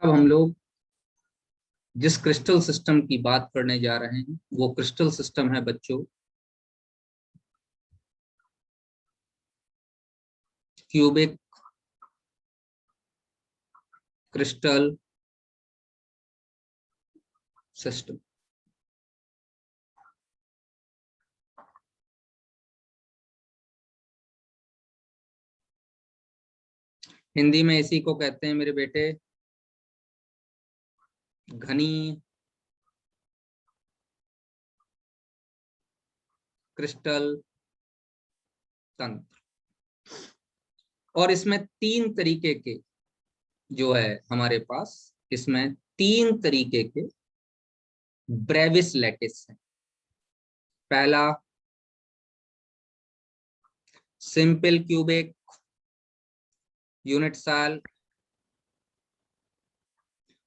अब हम लोग जिस क्रिस्टल सिस्टम की बात करने जा रहे हैं वो क्रिस्टल सिस्टम है बच्चों क्यूबिक क्रिस्टल सिस्टम। हिंदी में इसी को कहते हैं मेरे बेटे घनी क्रिस्टल तंत्र। और इसमें तीन तरीके के जो है हमारे पास, इसमें तीन तरीके के ब्रेविस लैटिस है। पहला सिंपल क्यूबिक यूनिट सेल,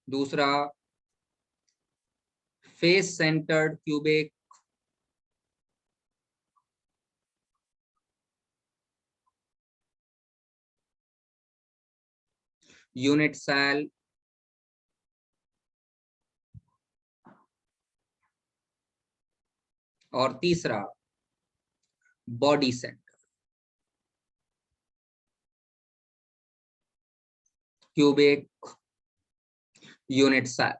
दूसरा face centred cubic, unit cell, और तीसरा body centre cubic unit cell.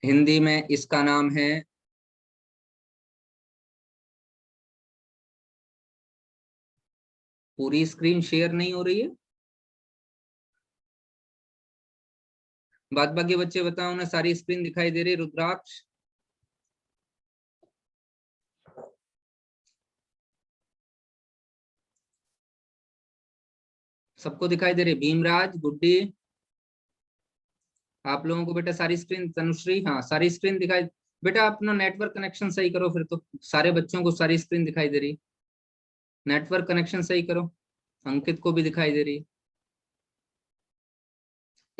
Hindi में इसका नाम है पूरी स्क्रीन शेयर नहीं हो रही है। बाद बाकी बच्चे बताओ उन्हें सारी स्क्रीन दिखाई दे रही। रुद्राक्ष सबको दिखाई दे रही। भीमराज गुड्डी आप लोगों को बेटा सारी स्क्रीन, तनुश्री हाँ सारी स्क्रीन दिखाई। बेटा अपना नेटवर्क कनेक्शन सही करो, फिर तो सारे बच्चों को सारी स्क्रीन दिखाई दे रही। नेटवर्क कनेक्शन सही करो। अंकित को भी दिखाई दे रही।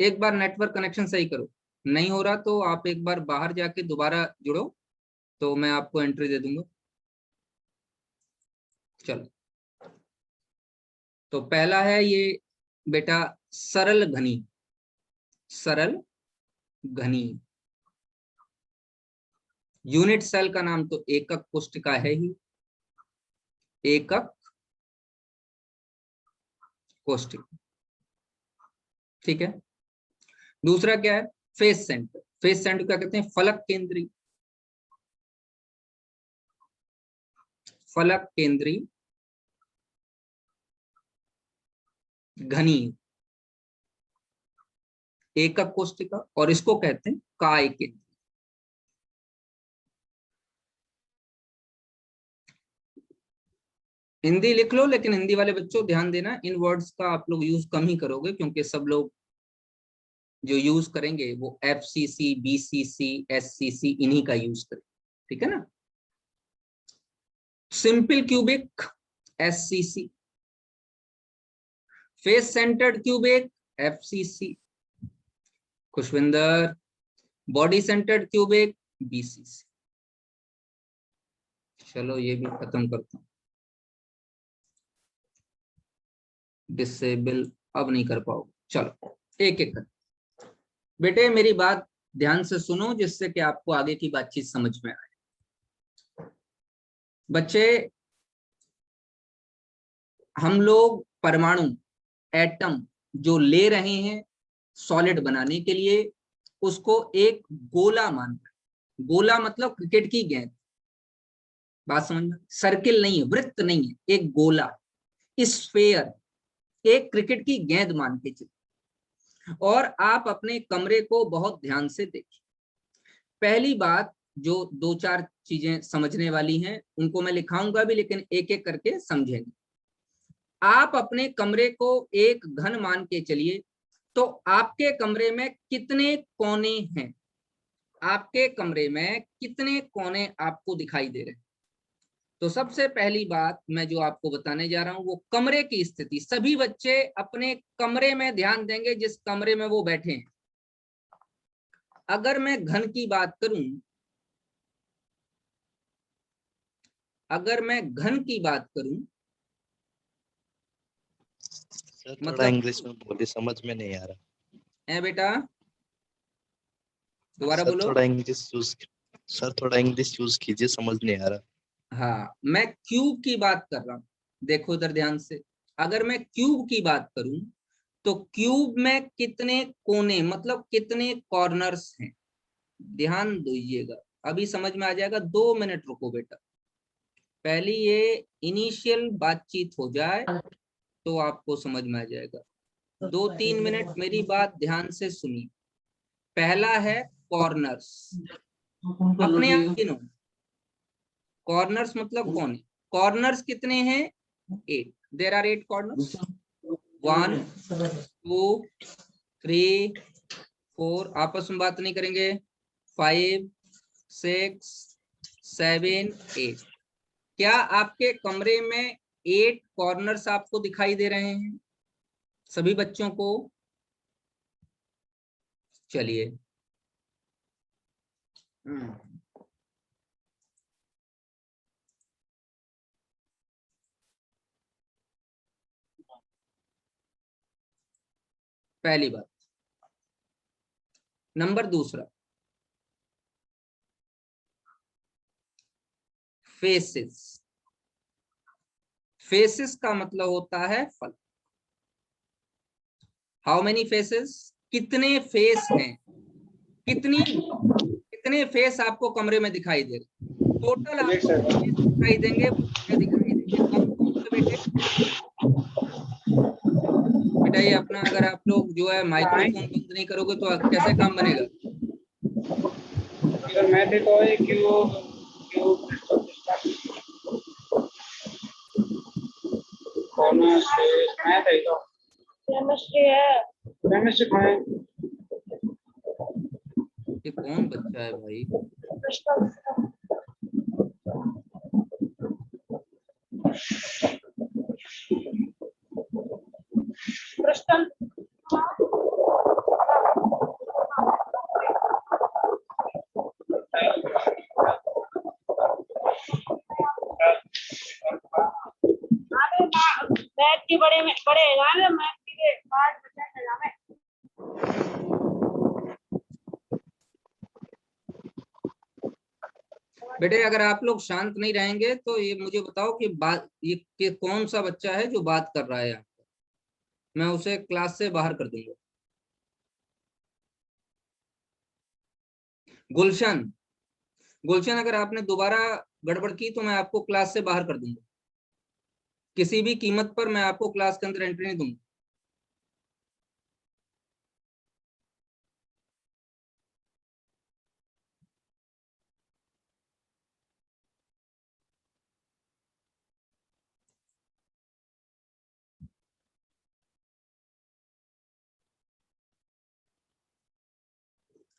एक बार नेटवर्क कनेक्शन सही करो, नहीं हो रहा तो आप एक बार बाहर जाके दोबारा जुड़ो तो मैं आपको एंट्री दे दूंगा। चलो तो पहला है ये बेटा सरल घनी। सरल घनी यूनिट सेल का नाम तो एकक कोशिका है ही, एकक कोशिका। ठीक है। दूसरा क्या है फेस सेंटर। फेस सेंटर क्या कहते हैं? फलक केंद्री। फलक केंद्री घनी एकक कोशिका, और इसको कहते हैं काय केंद्री। हिंदी लिख लो, लेकिन हिंदी वाले बच्चों ध्यान देना, इन वर्ड्स का आप लोग यूज कम ही करोगे क्योंकि सब लोग जो यूज करेंगे वो FCC BCC SCC इन्हीं का यूज करेंगे। ठीक है ना। Simple cubic SCC, face centred cubic FCC, Khushwinder body centred cubic BCC। चलो ये भी खत्म करता हूं। डिसेबल अब नहीं कर पाओगे। चलो एक एक कर। बेटे मेरी बात ध्यान से सुनो जिससे कि आपको आगे की बातचीत समझ में आए। बच्चे हम लोग परमाणु एटम जो ले रहे हैं सॉलिड बनाने के लिए, उसको एक गोला मान रहे हैं। गोला मतलब क्रिकेट की गेंद। बात समझना, सर्किल नहीं है, वृत्त नहीं है, एक गोला स्फेयर, एक क्रिकेट की गेंद मान के चलिए। और आप अपने कमरे को बहुत ध्यान से देखिए। पहली बात जो दो चार चीजें समझने वाली हैं उनको मैं लिखाऊंगा भी, लेकिन एक एक करके समझेंगे। आप अपने कमरे को एक घन मान के चलिए, तो आपके कमरे में कितने कोने हैं? आपके कमरे में कितने कोने आपको दिखाई दे रहे हैं? तो सबसे पहली बात मैं जो आपको बताने जा रहा हूं वो कमरे की स्थिति। सभी बच्चे अपने कमरे में ध्यान देंगे जिस कमरे में वो बैठे हैं। अगर मैं घन की बात करूं, अगर मैं घन की बात करूं सर थोड़ा मतलब इंग्लिश में बोलिए, समझ में नहीं आ रहा। है बेटा, दोबारा बोलो। सर थोड़ा इंग्लिश यूज कीजिए, समझ नहीं आ रहा। हाँ, मैं क्यूब की बात कर रहा हूँ। देखो इधर ध्यान से, अगर मैं क्यूब की बात करूं तो क्यूब में कितने कोने मतलब कितने कॉर्नर्स हैं, ध्यान दीजिएगा, अभी समझ में आ जाएगा। 2 मिनट रुको बेटा, पहले ये इनिशियल बातचीत हो जाए तो आपको समझ में आ जाएगा। 2-3 मिनट मेरी बात ध्यान से सुनिए। पहला है कॉर्नर्स, अपने आप गिनो। कॉर्नर्स मतलब कौन है? कॉर्नर्स कितने हैं? 8। There are 8 corners. 1 2 3 4, आपस में बात नहीं करेंगे। 5 6 7 8। क्या आपके कमरे में 8 कॉर्नर्स आपको दिखाई दे रहे हैं सभी बच्चों को? चलिए, पहली बात। नंबर दूसरा, फेसेस। फेसेस का मतलब होता है फल। हाउ मेनी फेसेस, कितने फेस हैं, कितने फेस आपको कमरे में दिखाई दे रहे? टोटल आपको फेस दिखाई देंगे, क्या दिखाई देंगे, कौन कौन से बेटे? बेटा ये अपना, अगर आप लोग जो है माइक्रोफोन बंद नहीं करोगे तो कैसे काम बनेगा? मैथ है तो है क्यूब, कॉर्नर्स मैथ है तो केमिस्ट्री है, केमिस्ट्री कौन है? ये कौन बच्चा है भाई? क्रिस्टल। मैथ की बड़े में बड़े ना, मैथ के पार्ट बचाने जावे। बेटे अगर आप लोग शांत नहीं रहेंगे तो ये मुझे बताओ कि बात ये कौन सा बच्चा है जो बात कर रहा है यहाँ पे? मैं उसे क्लास से बाहर कर दूंगा। गुलशन, गुलशन अगर आपने दोबारा गड़बड़ की तो मैं आपको क्लास से बाहर कर दूंगा। किसी भी कीमत पर मैं आपको क्लास के अंदर एंट्री नहीं दूंगा।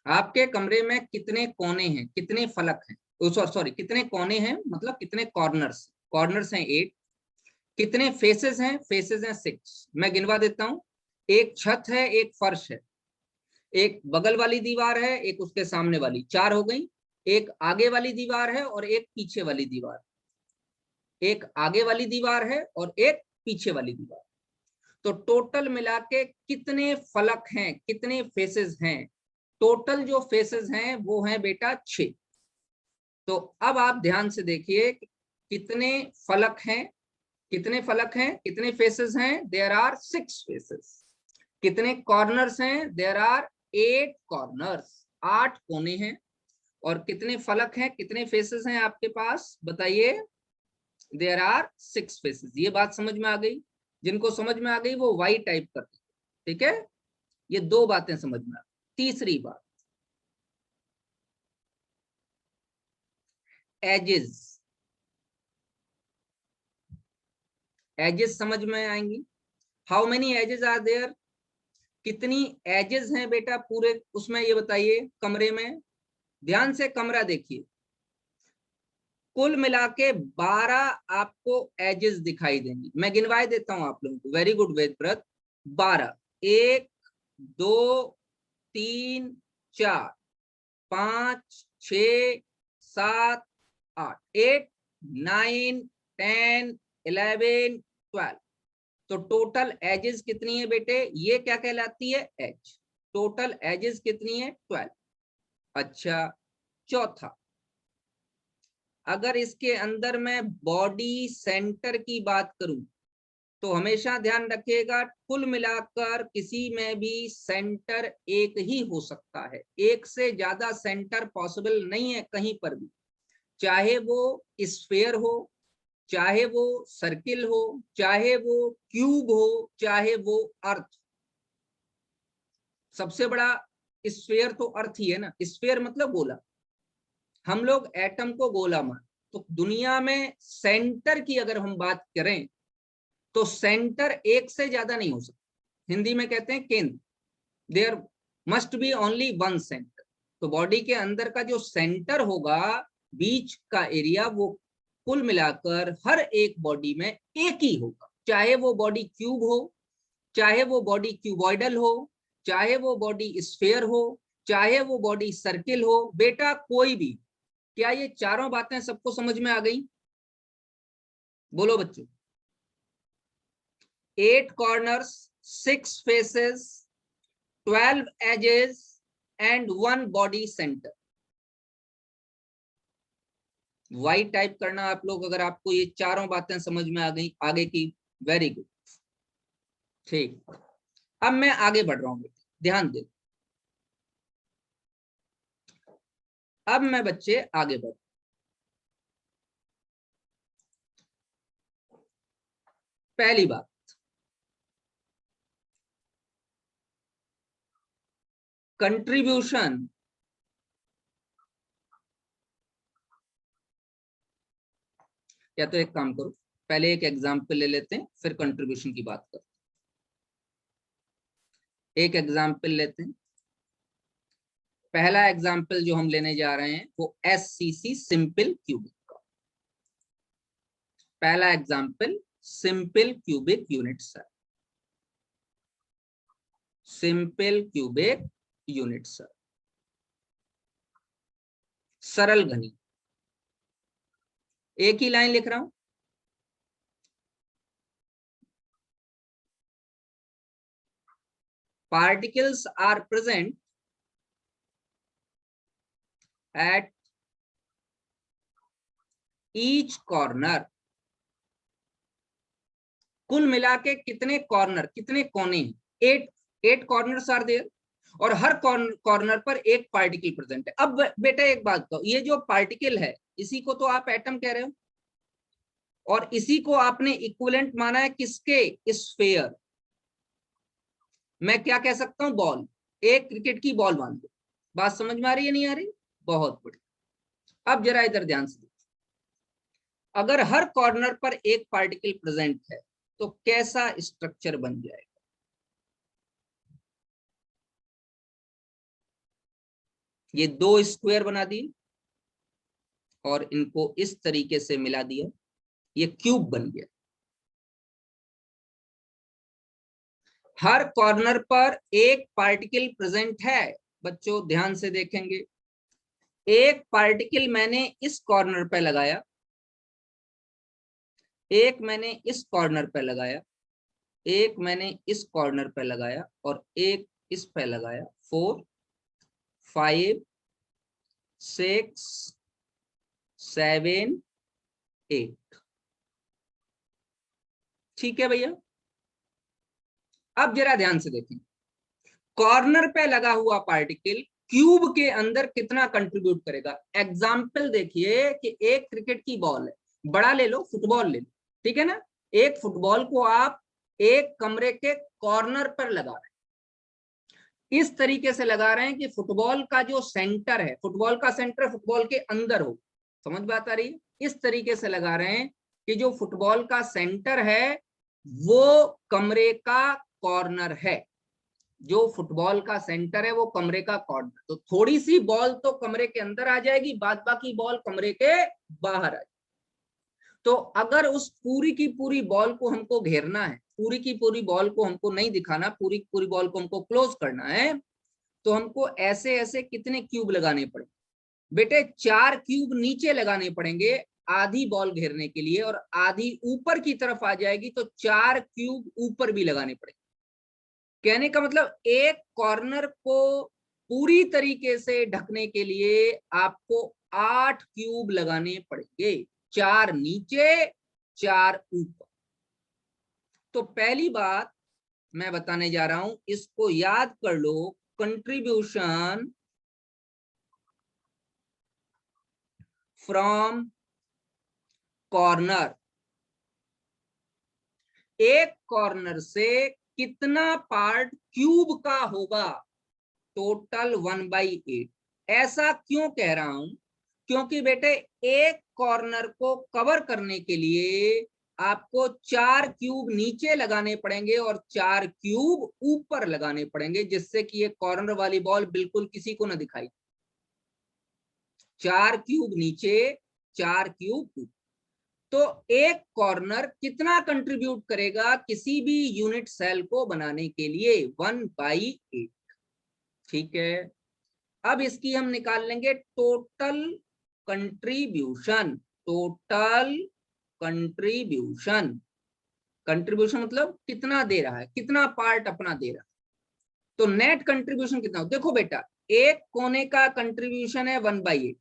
आपके कमरे में कितने कोने हैं, कितने फलक हैं, सॉरी कितने कोने हैं मतलब कितने कॉर्नर्स? कॉर्नर्स हैं 8। कितने फेसेस हैं? फेसेस हैं 6। मैं गिनवा देता हूं। एक छत है, एक फर्श है, एक बगल वाली दीवार है, एक उसके सामने वाली, 4 हो गई। एक आगे वाली दीवार है और एक पीछे वाली दीवार, एक आगे वाली दीवार है और एक पीछे वाली दीवार। तो टोटल मिला के कितने फलक हैं, कितने फेसेस हैं? टोटल जो फेसेस हैं वो हैं बेटा 6। तो अब आप ध्यान से देखिए कितने फलक हैं, कितने फलक हैं, कितने फेसेस हैं? There are 6 faces. कितने कॉर्नर्स हैं? देयर आर 8 कॉर्नर्स, 8 कोने हैं। और कितने फलक हैं, कितने फेसेस हैं आपके पास बताइए? There are 6 faces. ये बात समझ में आ गई? जिनको समझ में आ गई वो वाई टाइप कर, ठीक है? ये 2 बातें समझ में आ गई। तीसरी बात, एजेस। एजेस समझ में आएंगी। How many edges are there, कितनी एजेस हैं बेटा पूरे उसमें, ये बताइए कमरे में। ध्यान से कमरा देखिए, कुल मिला के 12 आपको एजेस दिखाई देंगी। मैं गिनवाई देता हूं आप लोगों को। Very good Vedvrat. 12, 1 2 3 4 5 6 7 8, 8 9 10 11 12। तो टोटल एजेस कितनी है बेटे, ये क्या कहलाती है, एज। टोटल एजेस कितनी है, 12। अच्छा, चौथा, अगर इसके अंदर मैं बॉडी सेंटर की बात करूं तो हमेशा ध्यान रखिएगा, कुल मिलाकर किसी में भी सेंटर एक ही हो सकता है, एक से ज्यादा सेंटर पॉसिबल नहीं है कहीं पर भी, चाहे वो स्फीयर हो, चाहे वो सर्किल हो, चाहे वो क्यूब हो, चाहे वो अर्थ। सबसे बड़ा स्फीयर तो अर्थ ही है ना, स्फीयर मतलब गोला, हम लोग एटम को गोला मान। तो दुनिया में सेंटर की अगर हम बात करें तो सेंटर एक से ज्यादा नहीं हो सकता, हिंदी में कहते हैं केंद्र, there must be only one centre. तो बॉडी के अंदर का जो सेंटर होगा, बीच का एरिया, वो कुल मिलाकर हर एक बॉडी में एक ही होगा, चाहे वो बॉडी क्यूब हो, चाहे वो बॉडी क्यूबॉइडल हो, चाहे वो बॉडी स्फीयर हो, चाहे वो बॉडी सर्किल हो, बेटा कोई भी। क्या ये चारों बातें सबको समझ में आ गई? बोलो बच्चों। 8 corners, 6 faces, 12 edges and 1 body centre. Y type करना आप लोग, अगर आपको ये चारों बातें समझ में आ गई आगे की, वेरी गुड। ठीक, अब मैं आगे बढ़ रहा हूं, ध्यान दे। अब मैं बच्चे आगे बढ़, पहली बात, कंट्रीब्यूशन या तो एक काम करो, पहले एक एग्जाम्पल ले लेते हैं, फिर कंट्रीब्यूशन की बात करते हैं। एक एग्जाम्पल लेते हैं। पहला एग्जाम्पल जो हम लेने जा रहे हैं वो SCC सिंपल क्यूबिक का। पहला example simple cubic unit sir, simple cubic unit sir, सरल घनी। एक ही लाइन लिख रहा हूं, particles are present at each corner। कुल मिला के कितने कॉर्नर, कितने कोने हैं, 8 कॉर्नर्स आर देयर, और हर कॉर्नर पर एक पार्टिकल प्रेजेंट है। अब बेटा एक बात कहो, ये जो पार्टिकल है इसी को तो आप एटम कह रहे हो, और इसी को आपने इक्विवेलेंट माना है किसके, स्फीयर। मैं क्या कह सकता हूं, बॉल, एक क्रिकेट की बॉल मान लो। बात समझ में आ रही है, नहीं आ रही? बहुत बढ़िया। अब जरा इधर ध्यान से देखो, अगर हर कॉर्नर पर एक पार्टिकल प्रेजेंट है तो कैसा स्ट्रक्चर बन जाएगा? ये 2 स्क्वायर बना दिए और इनको इस तरीके से मिला दिया, ये क्यूब बन गया। हर कॉर्नर पर एक पार्टिकल प्रेजेंट है, बच्चों ध्यान से देखेंगे। एक पार्टिकल मैंने इस कॉर्नर पे लगाया, एक मैंने इस कॉर्नर पे लगाया, एक मैंने इस कॉर्नर पे लगाया, और एक इस पे लगाया। 4 5 6 7 8। ठीक है भैया? अब जरा ध्यान से देखें, कॉर्नर पे लगा हुआ पार्टिकल क्यूब के अंदर कितना कंट्रीब्यूट करेगा। एग्जाम्पल देखिए कि एक क्रिकेट की बॉल है, बड़ा ले लो, फुटबॉल ले लो, ठीक है ना। एक फुटबॉल को आप एक कमरे के कॉर्नर पर लगा रहे हैं, इस तरीके से लगा रहे हैं कि फुटबॉल का जो सेंटर है, फुटबॉल का सेंटर फुटबॉल के अंदर हो। समझ बात आ रही है? इस तरीके से लगा रहे हैं कि जो फुटबॉल का सेंटर है वो कमरे का कॉर्नर है, जो फुटबॉल का सेंटर है वो कमरे का कॉर्नर। तो थोड़ी सी बॉल तो कमरे के अंदर आ जाएगी, बाद बाकी बॉल कमरे के बाहर आ जाएगी। तो अगर उस पूरी की पूरी बॉल को हमको घेरना है, पूरी की पूरी बॉल को हमको नहीं दिखाना, पूरी की पूरी बॉल को हमको क्लोज करना है, तो हमको ऐसे ऐसे कितने क्यूब लगाने पड़ेंगे बेटे? 4 क्यूब नीचे लगाने पड़ेंगे, आधी बॉल घेरने के लिए और आधी ऊपर की तरफ आ जाएगी तो 4 क्यूब ऊपर भी लगाने पड़ेंगे। कहने का मतलब एक कॉर्नर को पूरी तरीके से ढकने के लिए आपको 8 क्यूब लगाने पड़ेंगे, 4 नीचे 4 ऊपर। तो पहली बात मैं बताने जा रहा हूं, इसको याद कर लो, कंट्रीब्यूशन फ्रॉम कॉर्नर। एक कॉर्नर से कितना पार्ट क्यूब का होगा, टोटल 1/8। ऐसा क्यों कह रहा हूं, क्योंकि बेटे एक कॉर्नर को कवर करने के लिए आपको 4 क्यूब नीचे लगाने पड़ेंगे और 4 क्यूब ऊपर लगाने पड़ेंगे, जिससे कि ये कॉर्नर वाली बॉल बिल्कुल किसी को ना दिखाई। 4 क्यूब नीचे 4 क्यूब ऊपर। तो एक कॉर्नर कितना कंट्रीब्यूट करेगा किसी भी यूनिट सेल को बनाने के लिए, 1/8। ठीक है, अब इसकी हम निकाल लेंगे total contribution. Total contribution, contribution मतलब कितना दे रहा है, कितना पार्ट अपना दे रहा है। तो नेट कंट्रीब्यूशन कितना हो, देखो बेटा एक कोने का कंट्रीब्यूशन है 1/8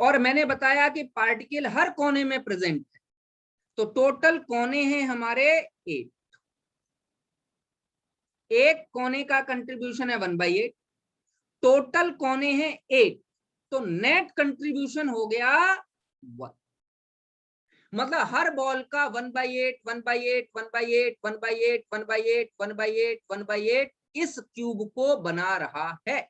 और मैंने बताया कि पार्टिकल हर कोने में प्रेजेंट है, तो टोटल कोने हैं हमारे 8। एक कोने का कंट्रीब्यूशन है 1/8, टोटल कोने हैं 8, तो नेट कंट्रीब्यूशन हो गया 1। मतलब हर बॉल का 1/8 1/8 1/8 1/8 1/8 1/8 1/8 इस क्यूब को बना रहा है।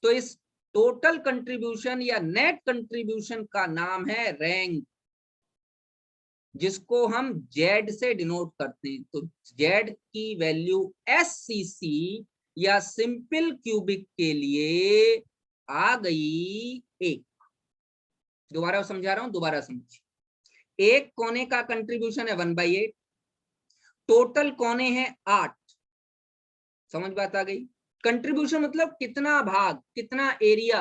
तो इस टोटल कंट्रीब्यूशन या नेट कंट्रीब्यूशन का नाम है रैंक, जिसको हम जेड से डिनोट करते हैं। तो जेड की वैल्यू SCC या सिंपल क्यूबिक के लिए आ गई 1। दोबारा समझा रहा हूं, दोबारा समझिए। एक कोने का कंट्रीब्यूशन है 1/8, टोटल कोने हैं 8। समझ बात आ गई। कंट्रीब्यूशन मतलब कितना भाग, कितना एरिया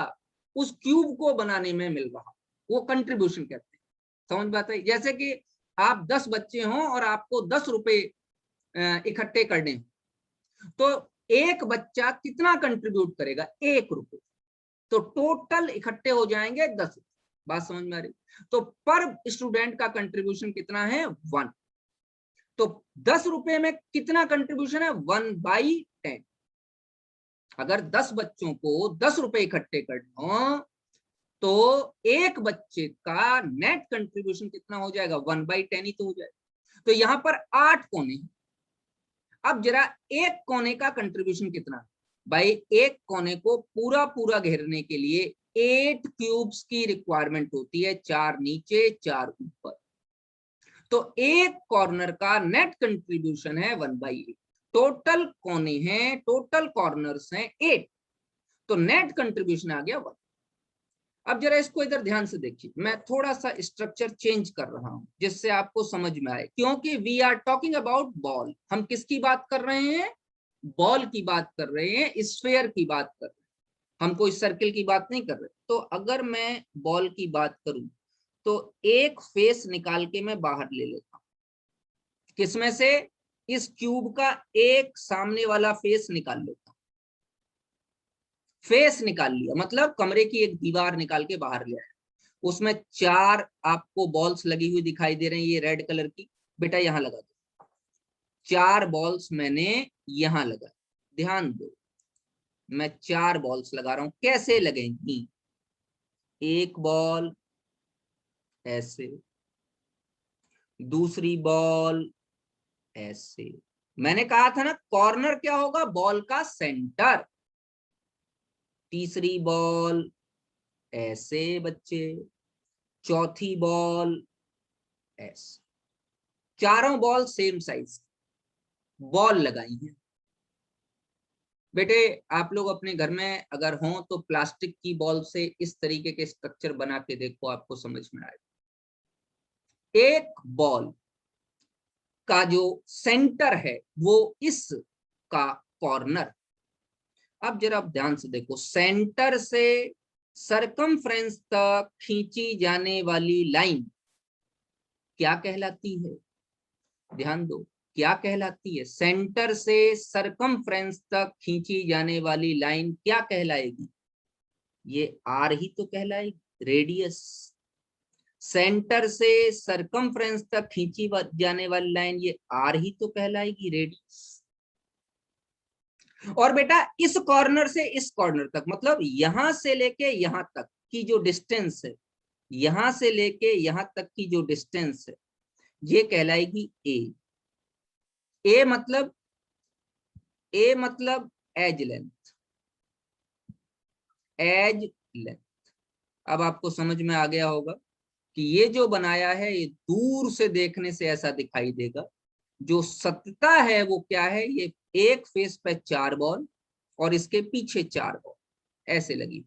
उस क्यूब को बनाने में मिल रहा, वो कंट्रीब्यूशन कहते हैं। समझ बात आई। जैसे कि आप 10 बच्चे हों और आपको 10 रुपए इकट्ठे करने हो, तो एक बच्चा कितना कंट्रीब्यूट करेगा, 1 रुपए, तो टोटल इकट्ठे हो जाएंगे 10। बात समझ में आ रही। तो पर स्टूडेंट का कंट्रीब्यूशन कितना है, 1। तो 10 रुपए में कितना कंट्रीब्यूशन है, 1/10। अगर 10 बच्चों को 10 रुपए इकट्ठे करना हो तो एक बच्चे का नेट कंट्रीब्यूशन कितना हो जाएगा, 1/10 ही तो हो जाएगा। तो यहां पर 8 कोने। अब जरा एक कोने का कंट्रीब्यूशन कितना है भाई, एक कोने को पूरा पूरा घेरने के लिए 8 क्यूब्स की रिक्वायरमेंट होती है, 4 नीचे 4 ऊपर। तो एक कॉर्नर का नेट कंट्रीब्यूशन है 1/8। टोटल कोने हैं, टोटल कॉर्नर्स हैं 8, तो नेट कंट्रीब्यूशन आ गया 1। अब जरा इसको इधर ध्यान से देखिए, मैं थोड़ा सा स्ट्रक्चर चेंज कर रहा हूं जिससे आपको समझ में आए, क्योंकि we are talking about ball. हम किसकी बात कर रहे हैं, बॉल की बात कर रहे हैं, स्फीयर की बात कर रहे हैं, हम कोई सर्किल की बात नहीं कर रहे। तो अगर मैं बॉल की बात करूं तो एक फेस निकाल के मैं बाहर ले लेता हूं, किसमें से, इस क्यूब का एक सामने वाला फेस निकाल लेता हूं। फेस निकाल लिया मतलब कमरे की एक दीवार निकाल के बाहर ले आया, उसमें 4 आपको बॉल्स लगी हुई दिखाई दे रही है, ये रेड कलर की, बेटा यहां लगा दो। 4 बॉल्स मैंने यहां लगा, ध्यान दो मैं 4 बॉल्स लगा रहा हूं, कैसे लगेंगी, एक बॉल ऐसे, दूसरी बॉल ऐसे। मैंने कहा था ना कॉर्नर क्या होगा, बॉल का सेंटर। तीसरी बॉल ऐसे बच्चे, चौथी बॉल ऐसे। चारों बॉल सेम साइज बॉल लगाई है। बेटे आप लोग अपने घर में अगर हो तो प्लास्टिक की बॉल से इस तरीके के स्ट्रक्चर बना के देखो, आपको समझ में आएगा। एक बॉल का जो सेंटर है वो इस का कॉर्नर। अब जरा आप ध्यान से देखो, सेंटर से सरकमफ्रेंस तक खींची जाने वाली लाइन क्या कहलाती है? ध्यान दो, क्या कहलाती है? सेंटर से सरकमफ्रेंस तक खींची जाने वाली लाइन क्या कहलाएगी? ये आर ही तो कहलाएगी, रेडियस। सेंटर से सरकमफ्रेंस तक खींची जाने वाली लाइन ये आर ही तो कहलाएगी, रेडियस। और बेटा इस कॉर्नर से इस कॉर्नर तक, मतलब यहां से लेके यहां तक की जो डिस्टेंस है, यहां से लेके यहां तक की जो डिस्टेंस है, ये कहलाएगी ए। ए मतलब एज लेंथ, एज लेंथ। अब आपको समझ में आ गया होगा कि ये जो बनाया है ये दूर से देखने से ऐसा दिखाई देगा, जो सतह है वो क्या है, ये एक फेस पे 4 बॉल और इसके पीछे 4 बॉल ऐसे लगी।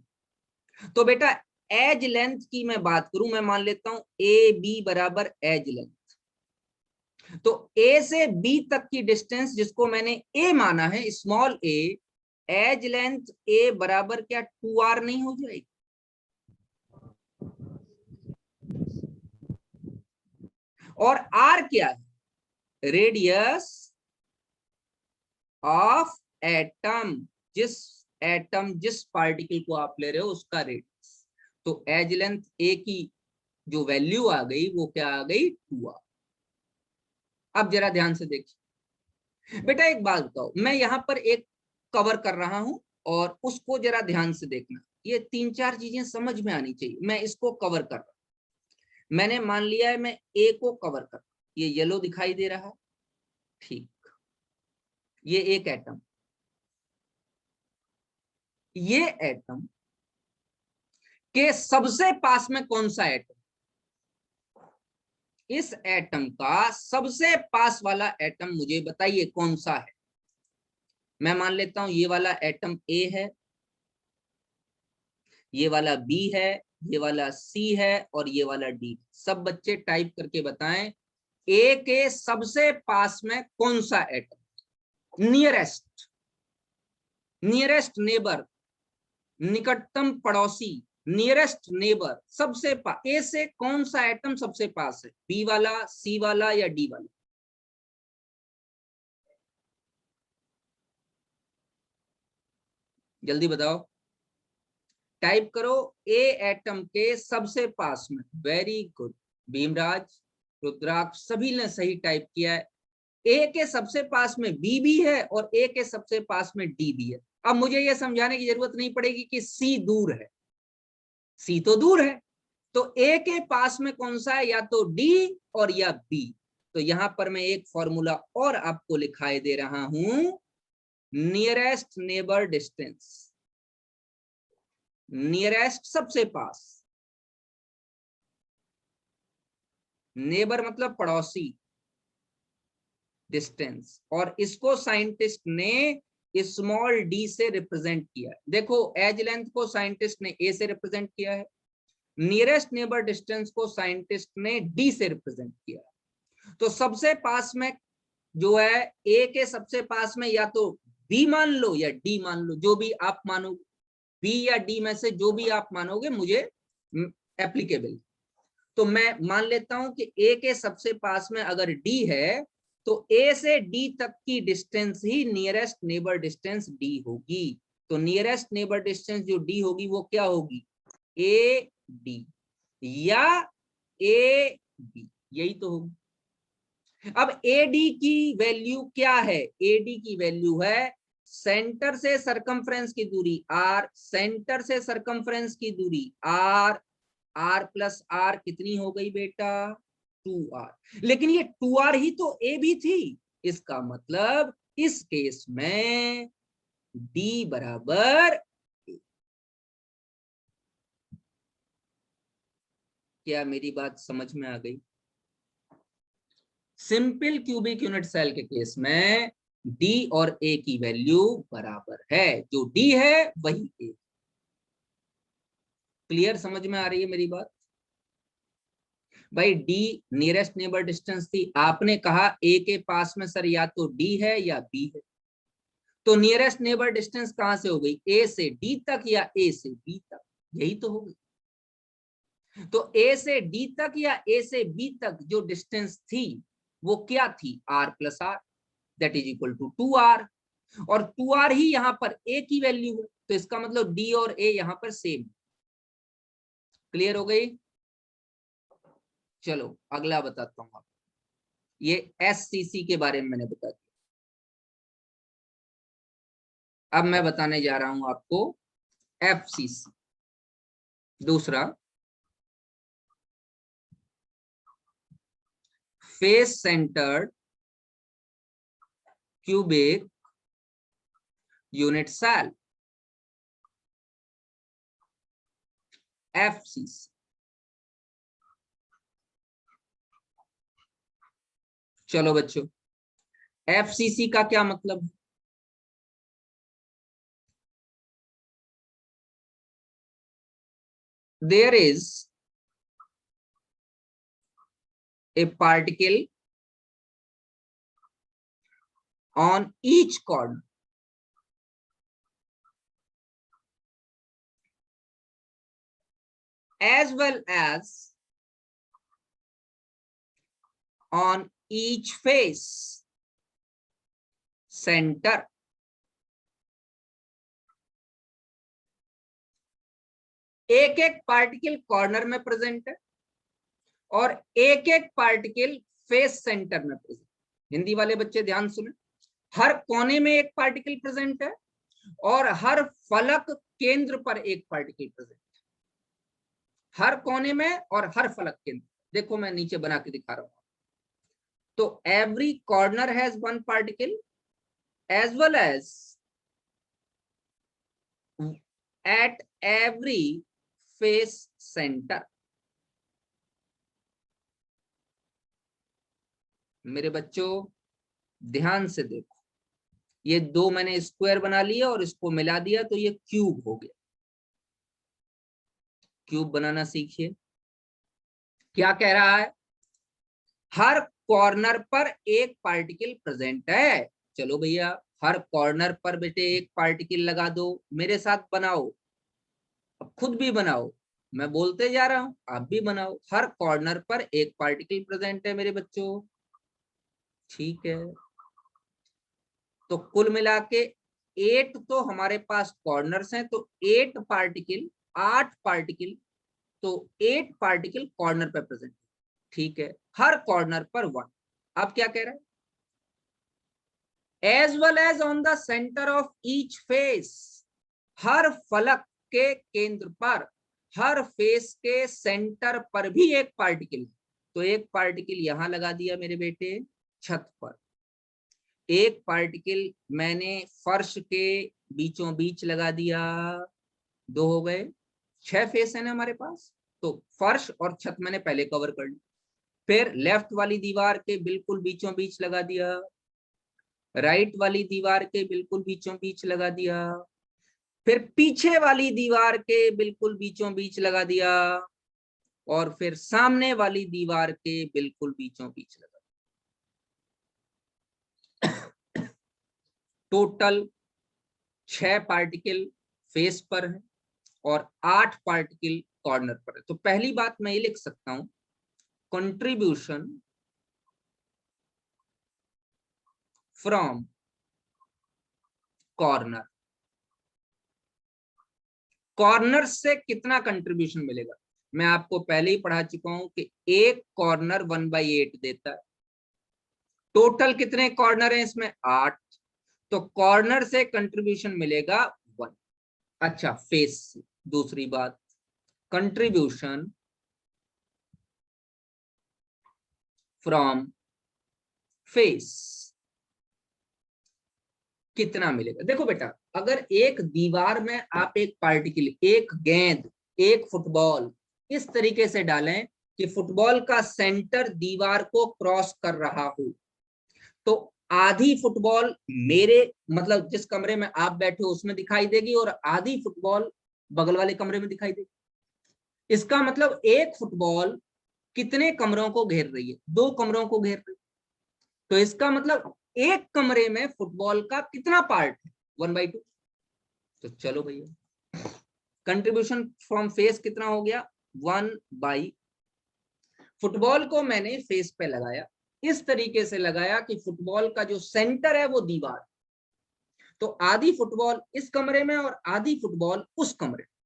तो बेटा एज लेंथ की मैं बात करूं, मैं मान लेता हूं ए बी बराबर एज लेंथ। तो ए से बी तक की डिस्टेंस जिसको मैंने ए माना है, स्मॉल ए, एज लेंथ ए बराबर क्या 2r नहीं हो जाएगी? और r क्या है? रेडियस ऑफ एटम, जिस पार्टिकल को आप ले रहे हो उसका रेडियस। तो एज लेंथ ए की जो वैल्यू आ गई वो क्या आ गई? 2r। अब जरा ध्यान से देखिए बेटा, एक बात बताओ, मैं यहां पर एक कवर कर रहा हूं और उसको जरा ध्यान से देखना। ये 3-4 चीजें समझ में आनी चाहिए। मैं इसको कवर कर रहा हूं, मैंने मान लिया है मैं ए को कवर कर रहा हूं, ये येलो दिखाई दे रहा है, ठीक। ये एक एटम, ये एटम के सबसे पास में कौन सा एटम? इस एटम का सबसे पास वाला एटम मुझे बताइए कौन सा है। मैं मान लेता हूं ये वाला एटम ए है, ये वाला बी है, ये वाला सी है और ये वाला डी। सब बच्चे टाइप करके बताएं ए के सबसे पास में कौन सा एटम? नियरेस्ट नेबर, निकटतम पड़ोसी, नियरेस्ट नेबर, सबसे पास। ए से कौन सा एटम सबसे पास है? बी वाला, सी वाला या डी वाला? जल्दी बताओ, टाइप करो। ए एटम के सबसे पास में, वेरी गुड भीमराज, रुद्राक्ष, सभी ने सही टाइप किया है। ए के सबसे पास में बी भी है और ए के सबसे पास में डी भी है। अब मुझे यह समझाने की जरूरत नहीं पड़ेगी कि सी दूर है, सी तो दूर है। तो ए के पास में कौन सा है? या तो डी और या बी। तो यहां पर मैं एक फॉर्मूला और आपको लिखाई दे रहा हूं, नियरेस्ट नेबर डिस्टेंस, नियरेस्ट सबसे पास, नेबर मतलब पड़ोसी, डिस्टेंस, और इसको साइंटिस्ट ने स्मॉल डी से रिप्रेजेंट किया है। देखो एज लेंथ को साइंटिस्ट ने ए से रिप्रेजेंट किया है, नियरेस्ट नेबर डिस्टेंस को साइंटिस्ट ने डी से रिप्रेजेंट किया है। तो सबसे पास में जो है ए के सबसे पास में या तो बी मान लो या डी मान लो, जो भी आप मानोगे, बी या डी में से जो भी आप मानोगे मुझे एप्लीकेबल। तो मैं मान लेता हूं कि ए के सबसे पास में अगर डी है तो ए से डी तक की डिस्टेंस ही नियरेस्ट नेबर डिस्टेंस डी होगी। तो नियरेस्ट नेबर डिस्टेंस जो डी होगी वो क्या होगी? ए डी या ए बी, यही तो होगी। अब ए डी की वैल्यू क्या है? ए डी की वैल्यू है सेंटर से सरकमफ्रेंस की दूरी आर, सेंटर से सरकमफ्रेंस की दूरी आर, आर प्लस आर कितनी हो गई बेटा? 2r। लेकिन ये 2r ही तो ए भी थी, इसका मतलब इस केस में d बराबर a। क्या मेरी बात समझ में आ गई? सिंपल क्यूबिक यूनिट सेल के केस में d और a की वैल्यू बराबर है, जो d है वही a। क्लियर, समझ में आ रही है मेरी बात? भाई डी नियरेस्ट नेबर डिस्टेंस थी, आपने कहा ए के पास में सर या तो डी है या बी है, तो नियरेस्ट नेबर डिस्टेंस कहां से हो गई? ए से डी तक या ए से बी तक? यही तो होगी। तो ए से डी तक या ए से बी तक जो डिस्टेंस थी वो क्या थी, r plus R, that is equal to 2r। और 2r ही यहाँ पर a की वैल्यू है, तो इसका मतलब d और a यहाँ पर सेम। क्लियर हो गई? चलो अगला बताता हूं आपको, ये SCC के बारे में मैंने बता दिया। अब मैं बताने जा रहा हूं आपको FCC। दूसरा, face centred cubic unit cell, FCC। चलो बच्चों, FCC का क्या मतलब है? There is a particle on each corner as well as on each face center। एक एक पार्टिकल कॉर्नर में प्रेजेंट है और एक एक पार्टिकल फेस सेंटर में प्रेजेंट। हिंदी वाले बच्चे ध्यान सुने, हर कोने में एक पार्टिकल प्रेजेंट है और हर फलक केंद्र पर एक पार्टिकल प्रेजेंट है। हर कोने में और हर फलक केंद्र। देखो मैं नीचे बना के दिखा रहा हूं। तो every corner has one particle as well as at every face centre. मेरे बच्चों ध्यान से देखो, ये दो मैंने स्क्वायर बना लिया और इसको मिला दिया तो ये क्यूब हो गया। क्यूब बनाना सीखिए। क्या कह रहा है? हर कॉर्नर पर एक पार्टिकल प्रेजेंट है। चलो भैया, हर कॉर्नर पर बेटे एक पार्टिकल लगा दो, मेरे साथ बनाओ, अब खुद भी बनाओ, मैं बोलते जा रहा हूं आप भी बनाओ। हर कॉर्नर पर एक पार्टिकल प्रेजेंट है मेरे बच्चों, ठीक है। तो कुल मिला के 8 तो हमारे पास कॉर्नर्स हैं, तो 8 पार्टिकल, 8 पार्टिकल, तो 8 पार्टिकल कॉर्नर पर प्रेजेंट, ठीक है। हर कॉर्नर पर 1। अब क्या कह रहा है? As well as on the centre of each face, हर फलक के केंद्र पर, हर फेस के सेंटर पर भी एक पार्टिकल। तो एक पार्टिकल यहां लगा दिया मेरे बेटे छत पर, एक पार्टिकल मैंने फर्श के बीचों बीच लगा दिया, 2 हो गए। 6 फेस है ना हमारे पास, तो फर्श और छत मैंने पहले कवर कर ली। फिर लेफ्ट वाली दीवार के बिल्कुल बीचों बीच लगा दिया, राइट वाली दीवार के बिल्कुल बीचों बीच लगा दिया, फिर पीछे वाली दीवार के बिल्कुल बीचों बीच लगा दिया, और फिर सामने वाली दीवार के बिल्कुल बीचों बीच लगा दिया। टोटल 6 पार्टिकल फेस पर है और 8 पार्टिकल कॉर्नर पर है। तो पहली बात मैं ये लिख सकता हूं, कंट्रीब्यूशन फ्रॉम कॉर्नर। कॉर्नर से कितना कंट्रीब्यूशन मिलेगा? मैं आपको पहले ही पढ़ा चुका हूं कि एक कॉर्नर 1/8 देता है। टोटल कितने कॉर्नर हैं इसमें? 8। तो कॉर्नर से कंट्रीब्यूशन मिलेगा 1। अच्छा, फेस से। दूसरी बात, कंट्रीब्यूशन फ्रॉम फेस कितना मिलेगा? देखो बेटा, अगर एक दीवार में आप एक पार्टिकल, एक गेंद, एक फुटबॉल इस तरीके से डालें कि फुटबॉल का सेंटर दीवार को क्रॉस कर रहा हो, तो आधी फुटबॉल मेरे मतलब जिस कमरे में आप बैठे हो उसमें दिखाई देगी और आधी फुटबॉल बगल वाले कमरे में दिखाई देगी। इसका मतलब एक फुटबॉल कितने कमरों को घेर रही है? 2 कमरों को घेर रही है। तो इसका मतलब एक कमरे में फुटबॉल का कितना पार्ट है? 1/2। तो चलो भैया कंट्रीब्यूशन फ्रॉम फेस कितना हो गया 1/। फुटबॉल को मैंने फेस पे लगाया, इस तरीके से लगाया कि फुटबॉल का जो सेंटर है वो दीवार, तो आधी फुटबॉल इस कमरे में और आधी फुटबॉल उस कमरे में।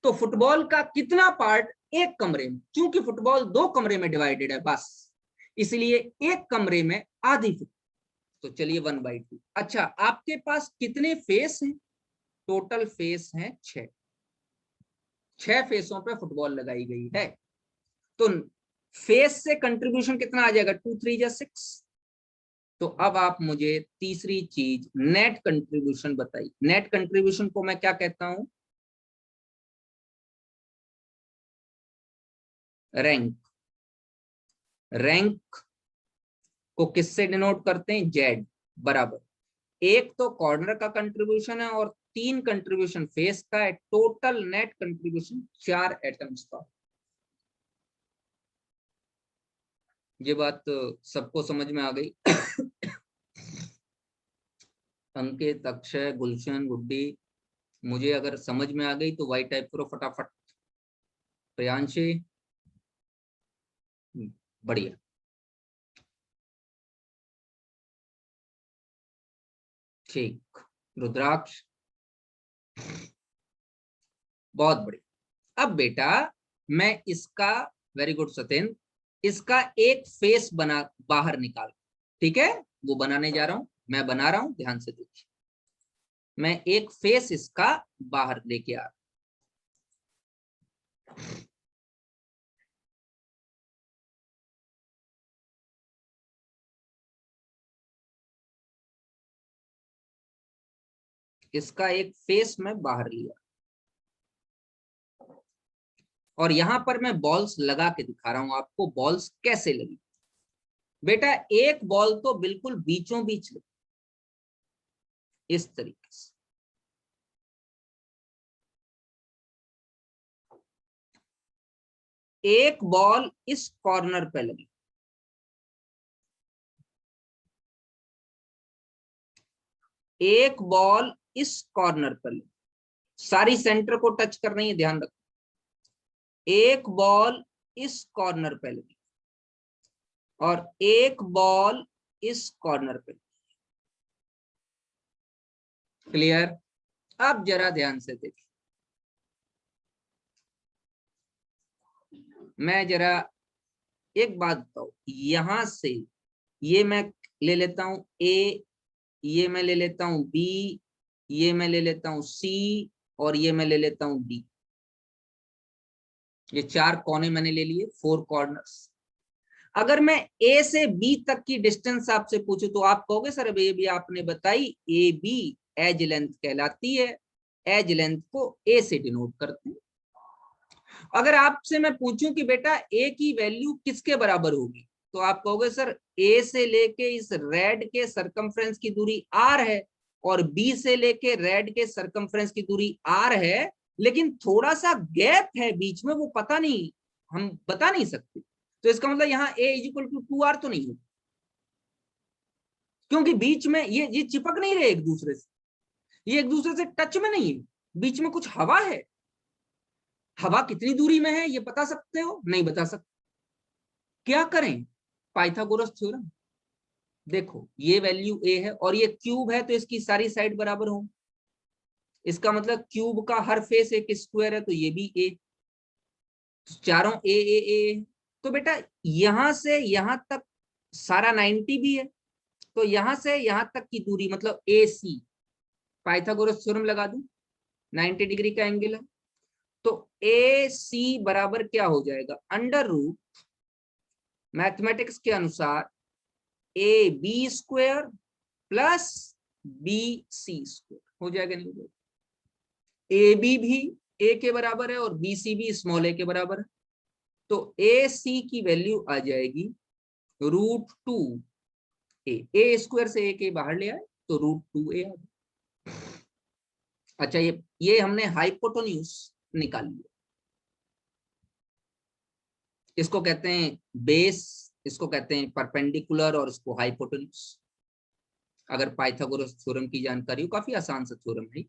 तो फुटबॉल का कितना पार्ट एक कमरे में, क्योंकि फुटबॉल 2 कमरे में डिवाइडेड है बस, इसलिए एक कमरे में आधी फुटबॉल, तो चलिए 1/2। अच्छा, आपके पास कितने फेस हैं? टोटल फेस हैं 6। 6 फेसों पे फुटबॉल लगाई गई है, तो फेस से कंट्रीब्यूशन कितना आ जाएगा 2 3 6। तो अब आप मुझे तीसरी चीज नेट कंट्रीब्यूशन बताइए। नेट कंट्रीब्यूशन को मैं क्या कहता हूं? रैंक। रैंक को किससे डिनोट करते हैं? जेड बराबर, एक तो कॉर्नर का कंट्रीब्यूशन है और 3 कंट्रीब्यूशन फेस का है, टोटल नेट कंट्रीब्यूशन 4 एटम्स का। ये बात सबको समझ में आ गई? अंकित, अक्षय, गुलशन, गुड्डी, मुझे अगर समझ में आ गई तो वाई टाइप करो फटाफट। प्रियांशी, बढ़िया। ठीक, रुद्राक्ष, बहुत बढ़िया। अब बेटा मैं इसका, वेरी गुड सत्येंद्र, इसका एक फेस बना बाहर निकाल, ठीक है, वो बनाने जा रहा हूं, मैं बना रहा हूं, ध्यान से देखिए। मैं एक फेस इसका बाहर लेके आ रहा हूं। इसका एक फेस मैं बाहर लिया और यहां पर मैं बॉल्स लगा के दिखा रहा हूं आपको, बॉल्स कैसे लगी। बेटा एक बॉल तो बिल्कुल बीचों बीच लगी, इस तरीके से। एक बॉल इस कॉर्नर पे लगी, एक बॉल इस कॉर्नर पर लगी, सारी सेंटर को टच कर रही है, ध्यान रखो। एक बॉल इस कॉर्नर पे लगी और एक बॉल इस कॉर्नर पे। क्लियर? अब जरा ध्यान से देखिए, मैं जरा एक बात बताऊं, यहां से ये मैं ले लेता हूं ए, ये मैं ले लेता हूं बी, ये मैं ले लेता हूं सी, और ये मैं ले लेता हूं डी। ये 4 कोने मैंने ले लिए, 4 कॉर्नर्स। अगर मैं ए से बी तक की डिस्टेंस आपसे पूछूं तो आप कहोगे सर अब ये भी आपने बताई, ए बी एज लेंथ कहलाती है, एज लेंथ को ए से डिनोट करते हैं। अगर आपसे मैं पूछूं कि बेटा ए की वैल्यू किसके बराबर होगी, तो आप कहोगे सर ए से लेके इस रेड के सरकमफ्रेंस की दूरी आर है और बी से लेके रेड के सरकमफ्रेंस की दूरी आर है, लेकिन थोड़ा सा गैप है बीच में, वो पता नहीं, हम बता नहीं सकते। तो इसका मतलब यहाँ a = 2r तो नहीं है, क्योंकि बीच में ये चिपक नहीं रहे एक दूसरे से, ये एक दूसरे से टच में नहीं है, बीच में कुछ हवा है। हवा कितनी दूरी में है ये बता सकते हो? नहीं बता सकते। क्या करें? Pythagoras theorem. देखो ये वैल्यू a है और ये क्यूब है, तो इसकी सारी साइड बराबर हो, इसका मतलब क्यूब का हर फेस एक स्क्वायर है, तो ये भी a, चारों a। तो बेटा यहां से यहां तक सारा 90 भी है, तो यहां से यहां तक की दूरी मतलब AC, पाइथागोरस थ्योरम लगा दूं, 90 डिग्री का एंगल है, तो AC बराबर क्या हो जाएगा? अंडर रूट, मैथमेटिक्स के अनुसार AB² प्लस BC² हो जाएगा, नहीं हो जाएगा? AB भी A के बराबर है और BC भी स्मॉल a के बराबर है, तो AC की वैल्यू आ जाएगी √2a। a² से a के बाहर ले आए तो √2a आ गया। अच्छा ये हमने हाइपोटेन्यूज निकाल लिया, इसको कहते हैं बेस, इसको कहते हैं परपेंडिकुलर और इसको हाइपोटेन्यूज। अगर पाइथागोरस थ्योरम की जानकारी हो, काफी आसान सा थ्योरम है।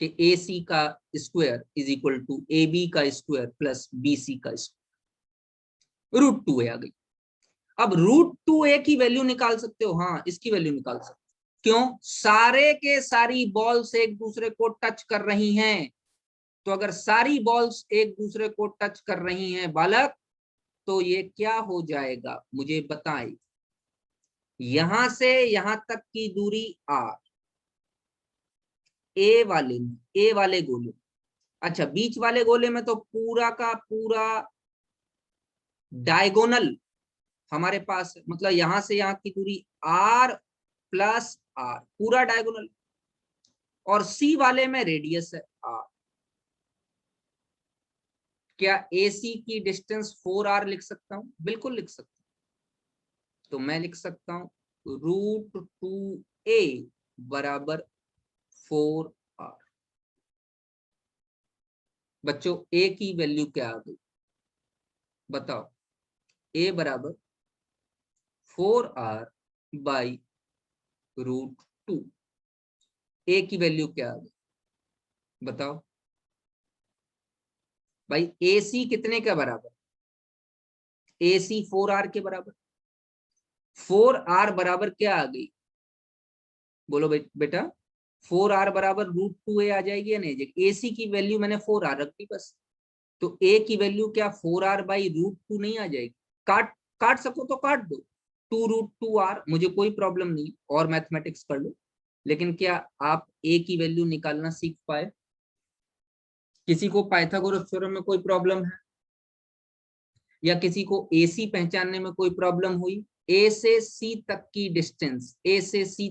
कि ए सी का square is equal to A B का स्क्वायर प्लस बी सी का स्क्वायर, √2a आ गई। अब √2a की वैल्यू निकाल सकते हो, हाँ इसकी वैल्यू निकाल सकते हो। क्यों? सारे के सारी बॉल्स एक दूसरे को टच कर रही हैं, तो अगर सारी बॉल्स एक दूसरे को टच कर रही हैं बालक, तो ये क्या हो जाएगा मुझे बताएं। यहां से यहां तक की दूरी r, ए वाले गोले, अच्छा बीच वाले गोले में तो पूरा का पूरा डायगोनल हमारे पास, मतलब यहां से यहां की दूरी r प्लस r, पूरा डायगोनल, और सी वाले में रेडियस है r। क्या AC की डिस्टेंस 4r लिख सकता हूं? बिल्कुल लिख सकता हूं। तो मैं लिख सकता हूं √2a बराबर 4r। बच्चों a की वैल्यू क्या आ गई बताओ? a बराबर 4r बाई √2। a की वैल्यू क्या आ गई बताओ भाई? AC कितने के बराबर? AC 4r के बराबर। 4r बराबर क्या आ गई बोलो बेटा? 4r बराबर √2a आ जाएगी या नहीं जाएगी? AC की वैल्यू मैंने 4r रख दी बस, तो a की वैल्यू क्या 4r बाई √2 नहीं आ जाएगी? काट सको तो काट दो, 2√2r, मुझे कोई प्रॉब्लम नहीं, और मैथमेटिक्स कर लो। लेकिन क्या आप a की वैल्यू निकालना सीख पाए? किसी को पाइथागोरस थ्योरम में कोई प्रॉब्लम है, या किसी को AC पहचानने में कोई प्रॉब्लम हुई? A से C तक की डिस्टेंस, A से C